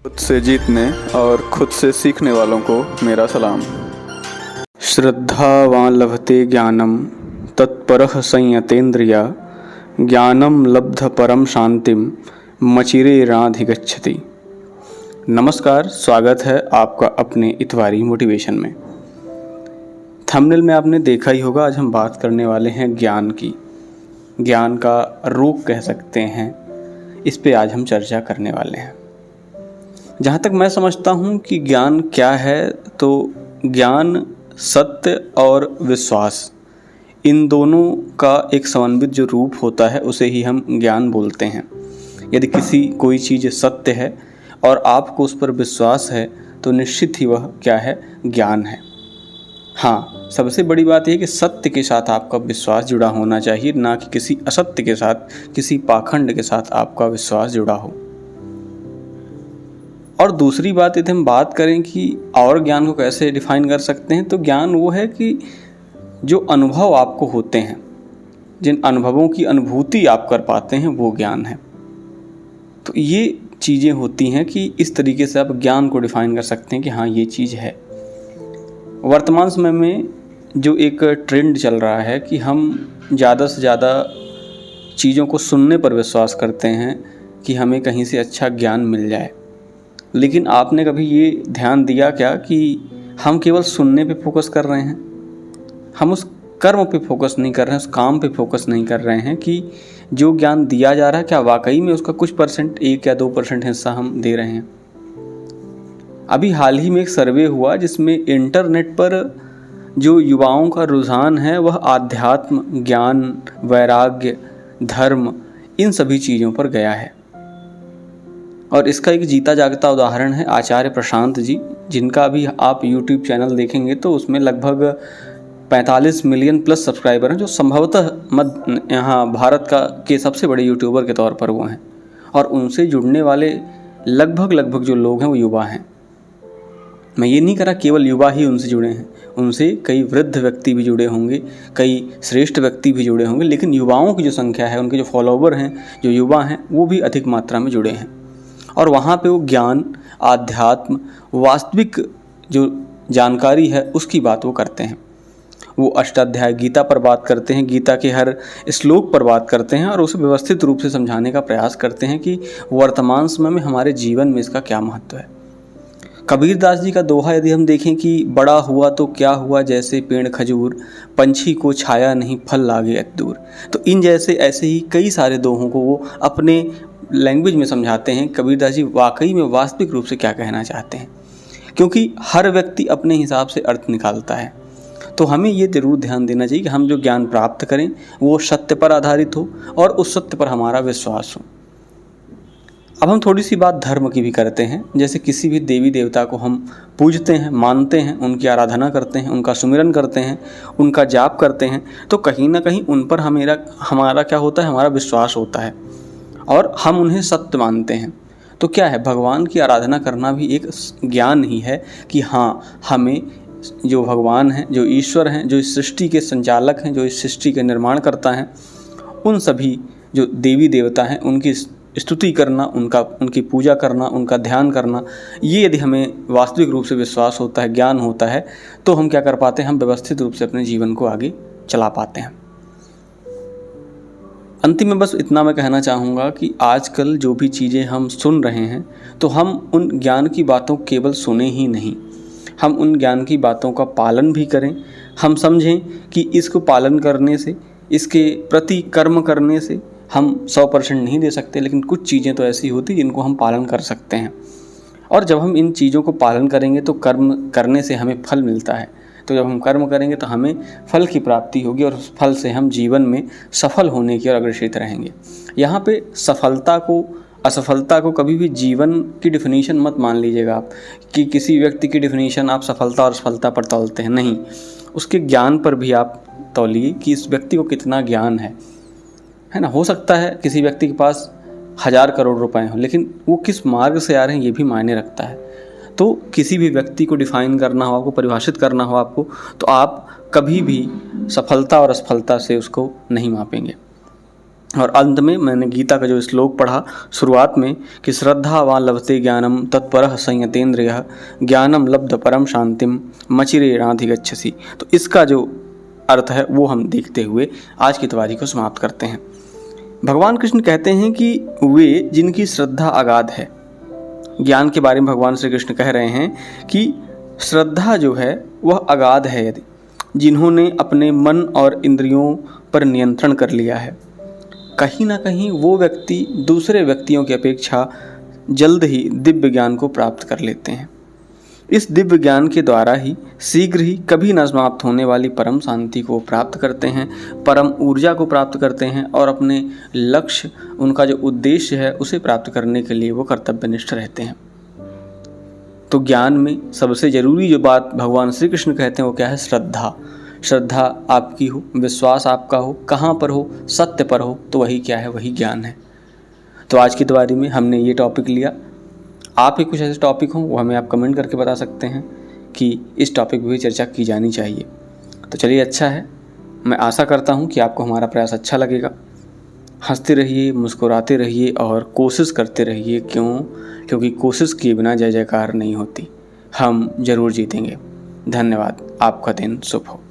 खुद से जीतने और खुद से सीखने वालों को मेरा सलाम। श्रद्धावान लभते ज्ञानम तत्परः संयतेन्द्रिया ज्ञानम लब्ध परम शांतिम मचिरेणाधिगच्छति। नमस्कार, स्वागत है आपका अपने इतवारी मोटिवेशन में। थंबनेल में आपने देखा ही होगा, आज हम बात करने वाले हैं ज्ञान की। ज्ञान का रोग कह सकते हैं, इस पे आज हम चर्चा करने वाले हैं। जहाँ तक मैं समझता हूँ कि ज्ञान क्या है, तो ज्ञान सत्य और विश्वास, इन दोनों का एक समन्वित जो रूप होता है उसे ही हम ज्ञान बोलते हैं। यदि कोई चीज़ सत्य है और आपको उस पर विश्वास है तो निश्चित ही वह क्या है, ज्ञान है। हाँ, सबसे बड़ी बात यह कि सत्य के साथ आपका विश्वास जुड़ा होना चाहिए, ना कि किसी असत्य के साथ, किसी पाखंड के साथ आपका विश्वास जुड़ा हो। और दूसरी बात यदि हम बात करें कि और ज्ञान को कैसे डिफाइन कर सकते हैं, तो ज्ञान वो है कि जो अनुभव आपको होते हैं, जिन अनुभवों की अनुभूति आप कर पाते हैं, वो ज्ञान है। तो ये चीज़ें होती हैं कि इस तरीके से आप ज्ञान को डिफाइन कर सकते हैं कि हाँ, ये चीज़ है। वर्तमान समय में जो एक ट्रेंड चल रहा है कि हम ज़्यादा से ज़्यादा चीज़ों को सुनने पर विश्वास करते हैं कि हमें कहीं से अच्छा ज्ञान मिल जाए। लेकिन आपने कभी ये ध्यान दिया क्या कि हम केवल सुनने पे फोकस कर रहे हैं, हम उस कर्म पे फोकस नहीं कर रहे हैं, उस काम पे फोकस नहीं कर रहे हैं कि जो ज्ञान दिया जा रहा है क्या वाकई में उसका कुछ परसेंट, 1 या 2% हिस्सा हम दे रहे हैं। अभी हाल ही में एक सर्वे हुआ जिसमें इंटरनेट पर जो युवाओं का रुझान है वह आध्यात्म, ज्ञान, वैराग्य, धर्म, इन सभी चीज़ों पर गया है। और इसका एक जीता जागता उदाहरण है आचार्य प्रशांत जी, जिनका अभी आप YouTube चैनल देखेंगे तो उसमें लगभग 45 मिलियन प्लस सब्सक्राइबर हैं, जो संभवतः यहाँ भारत के सबसे बड़े यूट्यूबर के तौर पर वो हैं। और उनसे जुड़ने वाले लगभग जो लोग हैं वो युवा हैं। मैं ये नहीं कह रहा केवल युवा ही उनसे जुड़े हैं, उनसे कई वृद्ध व्यक्ति भी जुड़े होंगे, कई श्रेष्ठ व्यक्ति भी जुड़े होंगे, लेकिन युवाओं की जो संख्या है, उनके जो फॉलोवर हैं, जो युवा हैं, वो भी अधिक मात्रा में जुड़े हैं। और वहाँ पे वो ज्ञान, आध्यात्म, वास्तविक जो जानकारी है उसकी बात वो करते हैं। वो अष्टाध्याय गीता पर बात करते हैं, गीता के हर श्लोक पर बात करते हैं और उसे व्यवस्थित रूप से समझाने का प्रयास करते हैं कि वर्तमान समय में हमारे जीवन में इसका क्या महत्व है। कबीर दास जी का दोहा यदि हम देखें कि बड़ा हुआ तो क्या हुआ जैसे पेड़ खजूर, पंछी को छाया नहीं फल लागे अति दूर। तो इन जैसे ऐसे ही कई सारे दोहों को वो अपने लैंग्वेज में समझाते हैं। कबीर दास जी वाकई में वास्तविक रूप से क्या कहना चाहते हैं, क्योंकि हर व्यक्ति अपने हिसाब से अर्थ निकालता है। तो हमें ये ज़रूर ध्यान देना चाहिए कि हम जो ज्ञान प्राप्त करें वो सत्य पर आधारित हो और उस सत्य पर हमारा विश्वास हो। अब हम थोड़ी सी बात धर्म की भी करते हैं। जैसे किसी भी देवी देवता को हम पूजते हैं, मानते हैं, उनकी आराधना करते हैं, उनका सुमिरन करते हैं, उनका जाप करते हैं, तो कहीं ना कहीं उन पर हमारा क्या होता है, हमारा विश्वास होता है और हम उन्हें सत्य मानते हैं। तो क्या है, भगवान की आराधना करना भी एक ज्ञान ही है कि हाँ, हमें जो भगवान हैं, जो ईश्वर हैं, जो इस सृष्टि के संचालक हैं, जो इस सृष्टि के निर्माण करता हैं, उन सभी जो देवी देवता हैं उनकी स्तुति करना, उनकी पूजा करना, उनका ध्यान करना, ये यदि हमें वास्तविक रूप से विश्वास होता है, ज्ञान होता है, तो हम क्या कर पाते हैं, हम व्यवस्थित रूप से अपने जीवन को आगे चला पाते हैं। अंतिम में बस इतना मैं कहना चाहूँगा कि आजकल जो भी चीज़ें हम सुन रहे हैं, तो हम उन ज्ञान की बातों केवल सुने ही नहीं, हम उन ज्ञान की बातों का पालन भी करें। हम समझें कि इसको पालन करने से, इसके प्रति कर्म करने से हम 100% नहीं दे सकते, लेकिन कुछ चीज़ें तो ऐसी होती जिनको हम पालन कर सकते हैं। और जब हम इन चीज़ों को पालन करेंगे तो कर्म करने से हमें फल मिलता है। तो जब हम कर्म करेंगे तो हमें फल की प्राप्ति होगी और उस फल से हम जीवन में सफल होने की ओर अग्रसर रहेंगे। यहाँ पे सफलता को, असफलता को कभी भी जीवन की डिफिनीशन मत मान लीजिएगा आप, कि किसी व्यक्ति की डिफिनीशन आप सफलता और असफलता पर तौलते हैं। नहीं, उसके ज्ञान पर भी आप तौलिए कि इस व्यक्ति को कितना ज्ञान है ना। हो सकता है किसी व्यक्ति के पास 1000 करोड़ रुपए हों, लेकिन वो किस मार्ग से आ रहे हैं ये भी मायने रखता है। तो किसी भी व्यक्ति को डिफाइन करना हो, आपको परिभाषित करना हो आपको, तो आप कभी भी सफलता और असफलता से उसको नहीं मापेंगे। और अंत में मैंने गीता का जो श्लोक पढ़ा शुरुआत में कि श्रद्धा वा लभते ज्ञानम तत्परः संयतेन्द्रियः ज्ञानम लब्ध परम शांतिम मचिरेणाधिगच्छसि। तो इसका जो अर्थ है वो हम देखते हुए आज की तिवारी को समाप्त करते हैं। भगवान कृष्ण कहते हैं कि वे जिनकी श्रद्धा अगाध है, ज्ञान के बारे में भगवान श्री कृष्ण कह रहे हैं कि श्रद्धा जो है वह अगाध है, यदि जिन्होंने अपने मन और इंद्रियों पर नियंत्रण कर लिया है, कहीं ना कहीं वो व्यक्ति दूसरे व्यक्तियों की अपेक्षा जल्द ही दिव्य ज्ञान को प्राप्त कर लेते हैं। इस दिव्य ज्ञान के द्वारा ही शीघ्र ही कभी न समाप्त होने वाली परम शांति को प्राप्त करते हैं, परम ऊर्जा को प्राप्त करते हैं और अपने लक्ष्य, उनका जो उद्देश्य है उसे प्राप्त करने के लिए वो कर्तव्यनिष्ठ रहते हैं। तो ज्ञान में सबसे जरूरी जो बात भगवान श्री कृष्ण कहते हैं वो क्या है? श्रद्धा। श्रद्धा आपकी हो, विश्वास आपका हो, कहाँ पर हो? सत्य पर हो, तो वही क्या है? वही ज्ञान है। तो आज की तिवारी में हमने ये टॉपिक लिया। आप ही कुछ ऐसे टॉपिक हों वो हमें आप कमेंट करके बता सकते हैं कि इस टॉपिक पर भी चर्चा की जानी चाहिए। तो चलिए, अच्छा है, मैं आशा करता हूँ कि आपको हमारा प्रयास अच्छा लगेगा। हंसते रहिए, मुस्कुराते रहिए और कोशिश करते रहिए। क्योंकि कोशिश किए बिना जय जयकार नहीं होती। हम जरूर जीतेंगे। धन्यवाद। आपका दिन शुभ हो।